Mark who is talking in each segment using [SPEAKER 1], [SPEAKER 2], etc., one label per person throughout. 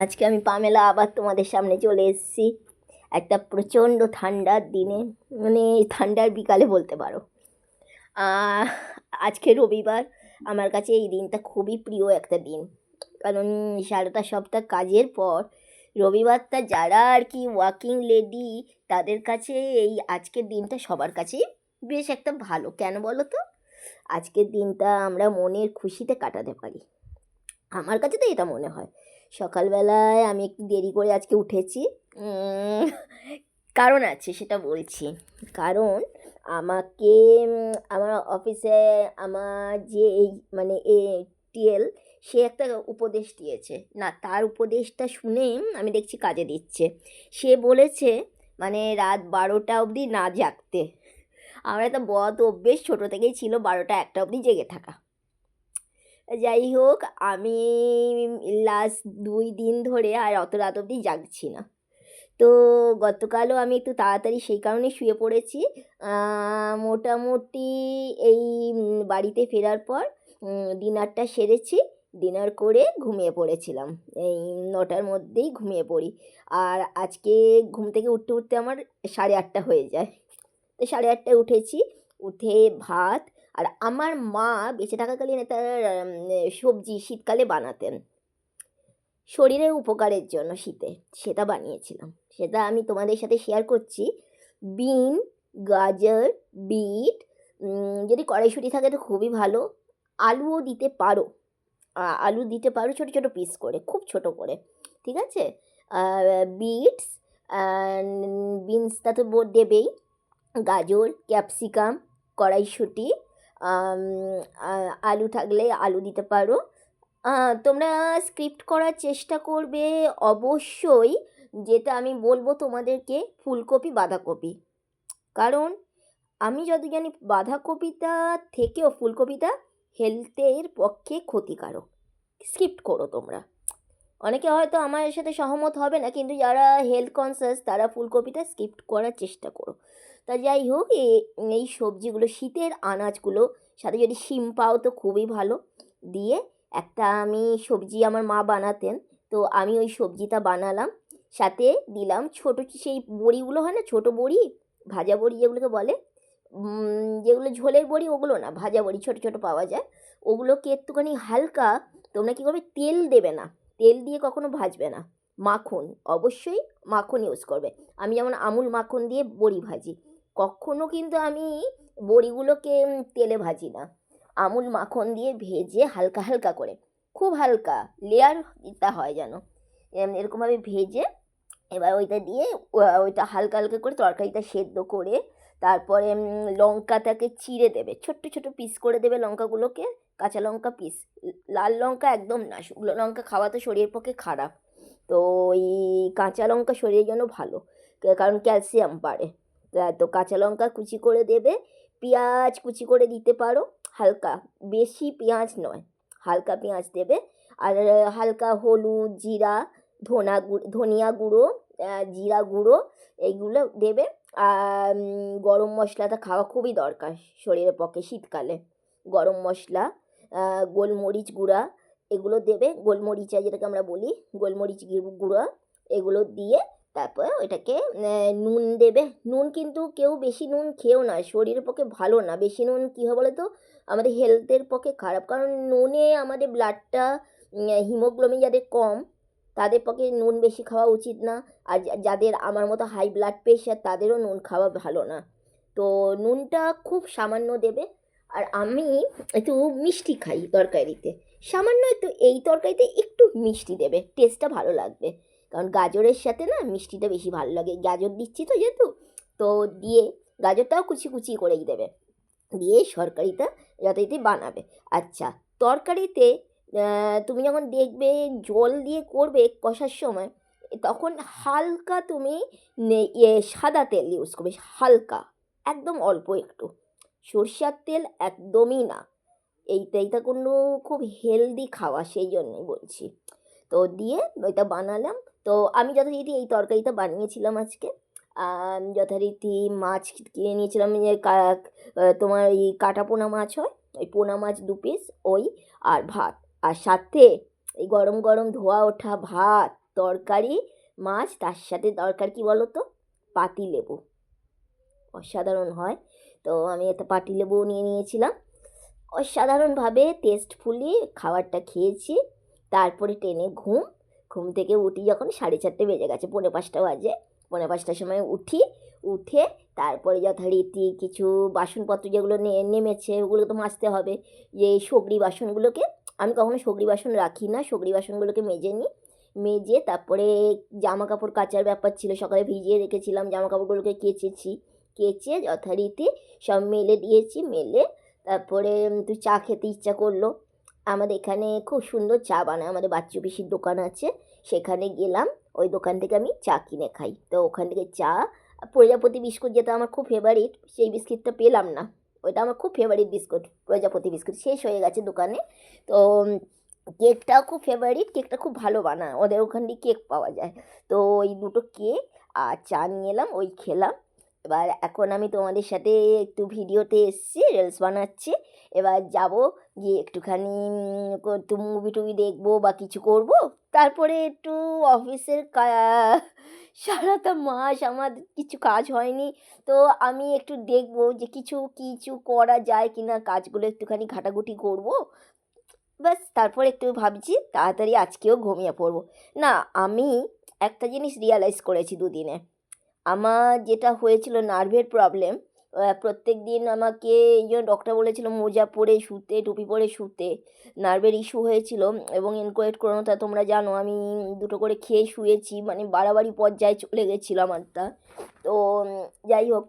[SPEAKER 1] আজকে আমি পামেলা আবার তোমাদের সামনে চলে এসেছি একটা প্রচণ্ড ঠান্ডার দিনে, মানে ঠান্ডার বিকালে বলতে পারো। আহ, আজকে রবিবার। আমার কাছে এই দিনটা খুবই প্রিয় একটা দিন, কারণ সারাটা সপ্তাহ কাজের পর রবিবারটা যারা আর কি ওয়ার্কিং লেডি, তাদের কাছে এই আজকের দিনটা সবার কাছেই বেশ একটা ভালো। কেন বলো তো? আজকের দিনটা আমরা মনের খুশিতে কাটাতে পারি। আমার কাছে তো এটা মনে হয়। সকালবেলায় আমি একটু দেরি করে আজকে উঠেছি। উম, কারণ আছে, সেটা বলছি। কারণ আমাকে আমার অফিসে আমার যে এই মানে টিএল, সে একটা উপদেশ দিয়েছে না, তার উপদেশটা শুনে আমি দেখছি কাজে দিচ্ছে। সে বলেছে মানে রাত 12টা অবধি না জাগতে। আমার একটা বদ অভ্যেস ছোটো থেকেই ছিল 12টা 1টা অবধি জেগে থাকা। যাই হোক, আমি লাস্ট 2 দিন ধরে আর অত রাত অবধি জাগছি না। তো গতকালও আমি একটু তাড়াতাড়ি সেই কারণে শুয়ে পড়েছি। মোটামুটি এই বাড়িতে ফেরার পর ডিনারটা সেরেছি। ডিনার করে ঘুমিয়ে পড়েছিলাম। এই 9টার মধ্যেই ঘুমিয়ে পড়ি। আর আজকে ঘুম থেকে উঠতে উঠতে আমার 8:30 হয়ে যায়। তো 8:30টায় উঠেছি। উঠে ভাত, আর আমার মা বেঁচে থাকাকালীন একটা সবজি শীতকালে বানাতেন শরীরের উপকারের জন্য শীতে, সেটা বানিয়েছিলাম। সেটা আমি তোমাদের সাথে শেয়ার করছি। বিন, গাজর, বিট, যদি কড়াইশুঁটি থাকে তো খুবই ভালো। আলুও দিতে পারো। আলু দিতে পারো ছোটো ছোটো পিস করে, খুব ছোট করে, ঠিক আছে। বিটস, বিনসটা তো দেবেই। গাজর, ক্যাপসিকাম, কড়াইশুঁটি, আম, আলু থাকলে আলু দিতে পারো। তোমরা স্ক্রিপ্ট করার চেষ্টা করবে অবশ্যই। যেটা আমি বলবো তোমাদেরকে, ফুলকপি বাঁধাকপি। কারণ আমি যত জানি বাঁধাকপিটা থেকেও ফুলকপিটা হেলথের পক্ষে ক্ষতিকারক। স্কিপ করো তোমরা। অনেকে হয়তো আমার সাথে সহমত হবে না, কিন্তু যারা হেলথ কনসিয়াস তারা ফুলকপিটা স্কিপ করার চেষ্টা করো। তা যাই হোক, এই সবজিগুলো, শীতের আনাজগুলো, সাথে যদি শিম পাও তো খুবই ভালো। দিয়ে একটা আমি সবজি আমার মা বানাতেন, তো আমি ওই সবজিটা বানালাম। সাথে দিলাম ছোটো সেই বড়িগুলো হয় না, ছোটো বড়ি, ভাজা বড়ি যেগুলোকে বলে, যেগুলো ঝোলের বড়ি ওগুলো না, ভাজা বড়ি ছোটো ছোটো পাওয়া যায়। ওগুলোকে একটুখানি হালকা, তোমরা কী করবে, তেল দেবে না, তেল দিয়ে কখনো ভাজবে না। মাখন, অবশ্যই মাখন ইউজ করবে। আমি যেমন আমুল মাখন দিয়ে বড়ি ভাজি, কখনো কিন্তু আমি বড়িগুলোকে তেলে ভাজি না। আমুল মাখন দিয়ে ভেজে হালকা হালকা করে, খুব হালকা লেয়ার দিতে হয় যেন, এরকমভাবে ভেজে এবার ওইটা দিয়ে ওইটা হালকা হালকা করে তরকারিটা সেদ্ধ করে, তারপরে লঙ্কাটাকে চিড়ে দেবে, ছোট্ট ছোটো পিস করে দেবে লঙ্কাগুলোকে। কাঁচা লঙ্কা পিস, লাল লঙ্কা একদম না, শুকনো লঙ্কা খাওয়া তো শরীরের পক্ষে খারাপ। তো ওই কাঁচা লঙ্কা শরীরের জন্য ভালো, কারণ ক্যালসিয়াম বাড়ে। তো কাঁচা লঙ্কা কুচি করে দেবে। পেঁয়াজ কুচি করে দিতে পারো, হালকা, বেশি পেঁয়াজ নয়, হালকা পেঁয়াজ দেবে। আর হালকা হলুদ, জিরা, ধনিয়া গুঁড়ো, জিরা গুঁড়ো, এইগুলো দেবে। আর গরম মশলাটা খাওয়া খুবই দরকার শরীরের পক্ষে শীতকালে। গরম মশলা, গোলমরিচ গুঁড়া, এগুলো দেবে। গোলমরিচা যেটাকে আমরা বলি, গোলমরিচ গুঁড়া, এগুলো দিয়ে তারপরে ওইটাকে নুন দেবে। নুন কিন্তু কেউ বেশি নুন খেও না, শরীরের পক্ষে ভালো না। বেশি নুন কী হয় বলো তো, আমাদের হেলথের পক্ষে খারাপ। কারণ নুনে আমাদের ব্লাডটা, হিমোগ্লোবিন যাদের কম, তাদের পক্ষে নুন বেশি খাওয়া উচিত না। আর যাদের আমার মতো হাই ব্লাড প্রেশার, তাদেরও নুন খাওয়া ভালো না। তো নুনটা খুব সামান্য দেবে। আর আমি একটু মিষ্টি খাই তরকারিতে, সামান্য একটু, এই তরকারিতে একটু মিষ্টি দেবে, টেস্টটা ভালো লাগবে। কারণ গাজরের সাথে না মিষ্টিটা বেশি ভালো লাগে, গাজর দিচ্ছি তো যেহেতু। তো দিয়ে গাজরটাও কুচি কুচি করেই দেবে, দিয়ে তরকারিটা যথারীতি বানাবে। আচ্ছা, তরকারিতে তুমি যখন দেখবে জল দিয়ে করবে কষার সময়, তখন হালকা তুমি সাদা তেল ইউজ করবে, হালকা, একদম অল্প একটু, সরষের তেল একদমই না। এইটা কোনো খুব হেলদি খাওয়া, সেই জন্যই বলছি। তো দিয়ে ওইটা বানালাম। তো আমি যথারীতি এই তরকারিটা বানিয়েছিলাম আজকে। যথারীতি মাছ কিনে নিয়েছিলাম, যে তোমার এই কাটা পোনা মাছ হয়, ওই পোনা মাছ 2 পিস, ওই, আর ভাত। আর সাথে এই গরম গরম ধোয়া ওঠা ভাত, তরকারি, মাছ, তার সাথে দরকার কী বলো তো, পাতিলেবু। অসাধারণ হয়। তো আমি একটা পাতিলেবু নিয়ে নিয়েছিলাম, অসাধারণভাবে টেস্টফুলি খাবারটা খেয়েছি। তারপরে ট্রেনে ঘুম, ঘুম থেকে উঠি যখন 4:30 বেজে গেছে, 4:45 বাজে। 4:45টার সময় উঠে তারপরে যথারীতি কিছু বাসনপত্র যেগুলো নেমেছে ওগুলো তো মাজতে হবে। যে সগড়ি বাসনগুলোকে, আমি কখনো সগড়ি বাসন রাখি না, সগড়ি বাসনগুলোকে মেজে নিই। মেজে তারপরে জামা কাপড় কাচার ব্যাপার ছিল, সকালে ভিজিয়ে রেখেছিলাম, জামা কাপড়গুলোকে কেচেছি। কেচে যথারীতি সব মেলে দিয়েছি। মেলে তারপরে একটু চা খেতে ইচ্ছা করলো। আমাদের এখানে খুব সুন্দর চা বানায়, আমাদের বাচ্চু পিসির দোকান আছে, সেখানে গেলাম। ওই দোকান থেকে আমি চা কিনে খাই। তো ওখান থেকে চা, প্রজাপতি বিস্কুট যেটা আমার খুব ফেভারিট, সেই বিস্কিটটা পেলাম না। ওইটা আমার খুব ফেভারিট বিস্কুট, প্রজাপতি বিস্কুট, শেষ হয়ে গেছে দোকানে। তো কেকটাও খুব ফেভারিট, কেকটা খুব ভালো বানায়, ওদের ওখান দিয়ে কেক পাওয়া যায়। তো ওই দুটো কেক আর চা নিয়ে এলাম, ওই খেলাম। এবার এখন আমি তোমাদের সাথে একটু ভিডিওতে এসেছি, রিলস বানাচ্ছি। এবার যাব, গিয়ে একটুখানি একটু মুভি টুভি দেখবো বা কিছু করব। তারপরে একটু অফিসের সারাটা মাস আমার কিছু কাজ হয়নি, তো আমি একটু দেখবো যে কিছু কিছু করা যায় কি না, কাজগুলো একটুখানি ঘাটাঘুটি করব। ব্যাস, তারপর একটু ভাবছি তাড়াতাড়ি আজকেও ঘুমিয়ে পড়বো। না, আমি একটা জিনিস রিয়ালাইজ করেছি দুদিনে। আমার যেটা হয়েছিল নার্ভের প্রবলেম, প্রত্যেক দিন আমাকে এই জন্য ডক্টর বলেছিল মোজা পরে শুতে, টুপি পরে শুতে। নার্ভের ইস্যু হয়েছিল এবং ইনকোয়েট করানো, তা তোমরা জানো আমি দুটো করে খেয়ে শুয়েছি, মানে বাড়াবাড়ি পর্যায়ে চলে গেছিলো আমারটা। তো যাই হোক,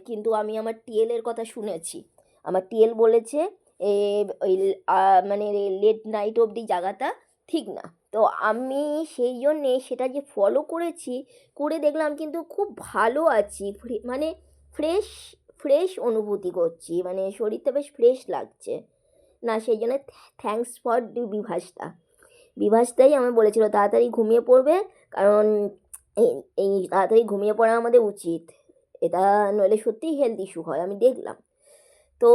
[SPEAKER 1] কিন্তু আমি আমার টিএলের কথা শুনেছি। আমার টিএল বলেছে ওই মানে লেট নাইট অবধি জাগাটা ঠিক না। তো আমি সেই জন্যে সেটা যে ফলো করেছি, করে দেখলাম কিন্তু খুব ভালো আছি, মানে ফ্রেশ ফ্রেশ অনুভূতি করছি, মানে শরীরটা বেশ ফ্রেশ লাগছে। না, সেই জন্য থ্যাঙ্কস ফর বিভাসটাই আমার বলেছিল তাড়াতাড়ি ঘুমিয়ে পড়বে, কারণ এই এই তাড়াতাড়ি ঘুমিয়ে পড়া আমাদের উচিত। এটা নইলে সত্যিই হেলথ ইস্যু হয়, আমি দেখলাম। তো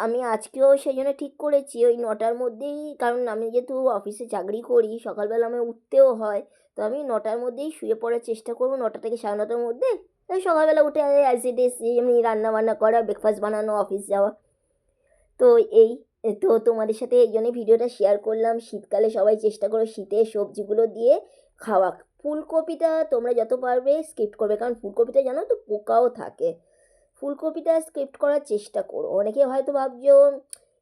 [SPEAKER 1] আমি আজকেও সেই জন্য ঠিক করেছি ওই 9টার মধ্যেই, কারণ আমি যেহেতু অফিসে চাকরি করি, সকালবেলা আমার উঠতেও হয়। তো আমি 9টার মধ্যেই শুয়ে পড়ার চেষ্টা করবো, 9টা থেকে 9:30টার মধ্যে। তাই সকালবেলা উঠে অ্যাজ ইট ইজ এমনি রান্না বান্না করা, ব্রেকফাস্ট বানানো, অফিস যাওয়া। তো এই, তো তোমাদের সাথে এই জন্যই ভিডিওটা শেয়ার করলাম। শীতকালে সবাই চেষ্টা করো শীতের সবজিগুলো দিয়ে খাওয়া। ফুলকপিটা তোমরা যত পারবে স্কিপ করবে, কারণ ফুলকপিটা জানো তো পোকাও থাকে। ফুলকপিটা স্কিপ করার চেষ্টা করো। অনেকে হয়তো ভাবছো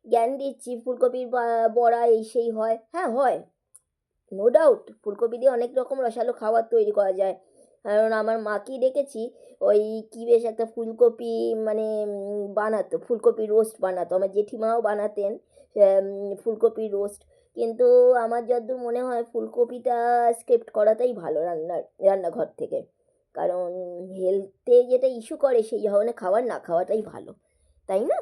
[SPEAKER 1] জ্ঞান দিচ্ছি, ফুলকপির বড়া এই সেই হয়, হ্যাঁ হয়, নো ডাউট। ফুলকপি দিয়ে অনেক রকম রসালো খাবার তৈরি করা যায়। কারণ আমার মাকেই দেখেছি, ওই কী বেশ একটা ফুলকপি মানে বানাতো, ফুলকপি রোস্ট বানাতো, আমার জেঠিমাও বানাতেন ফুলকপি রোস্ট। কিন্তু আমার যতদূর মনে হয় ফুলকপিটা স্কিপ করাটাই ভালো রান্নাঘর থেকে, কারণ হেলথে যেটা ইস্যু করে সেই ধরনের খাবার না খাওয়াটাই ভালো, তাই না?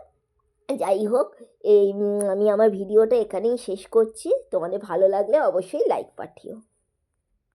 [SPEAKER 1] যাই হোক, এই আমি আমার ভিডিওটা এখানেই শেষ করছি। তোমাদের ভালো লাগলে অবশ্যই লাইক পাঠিও।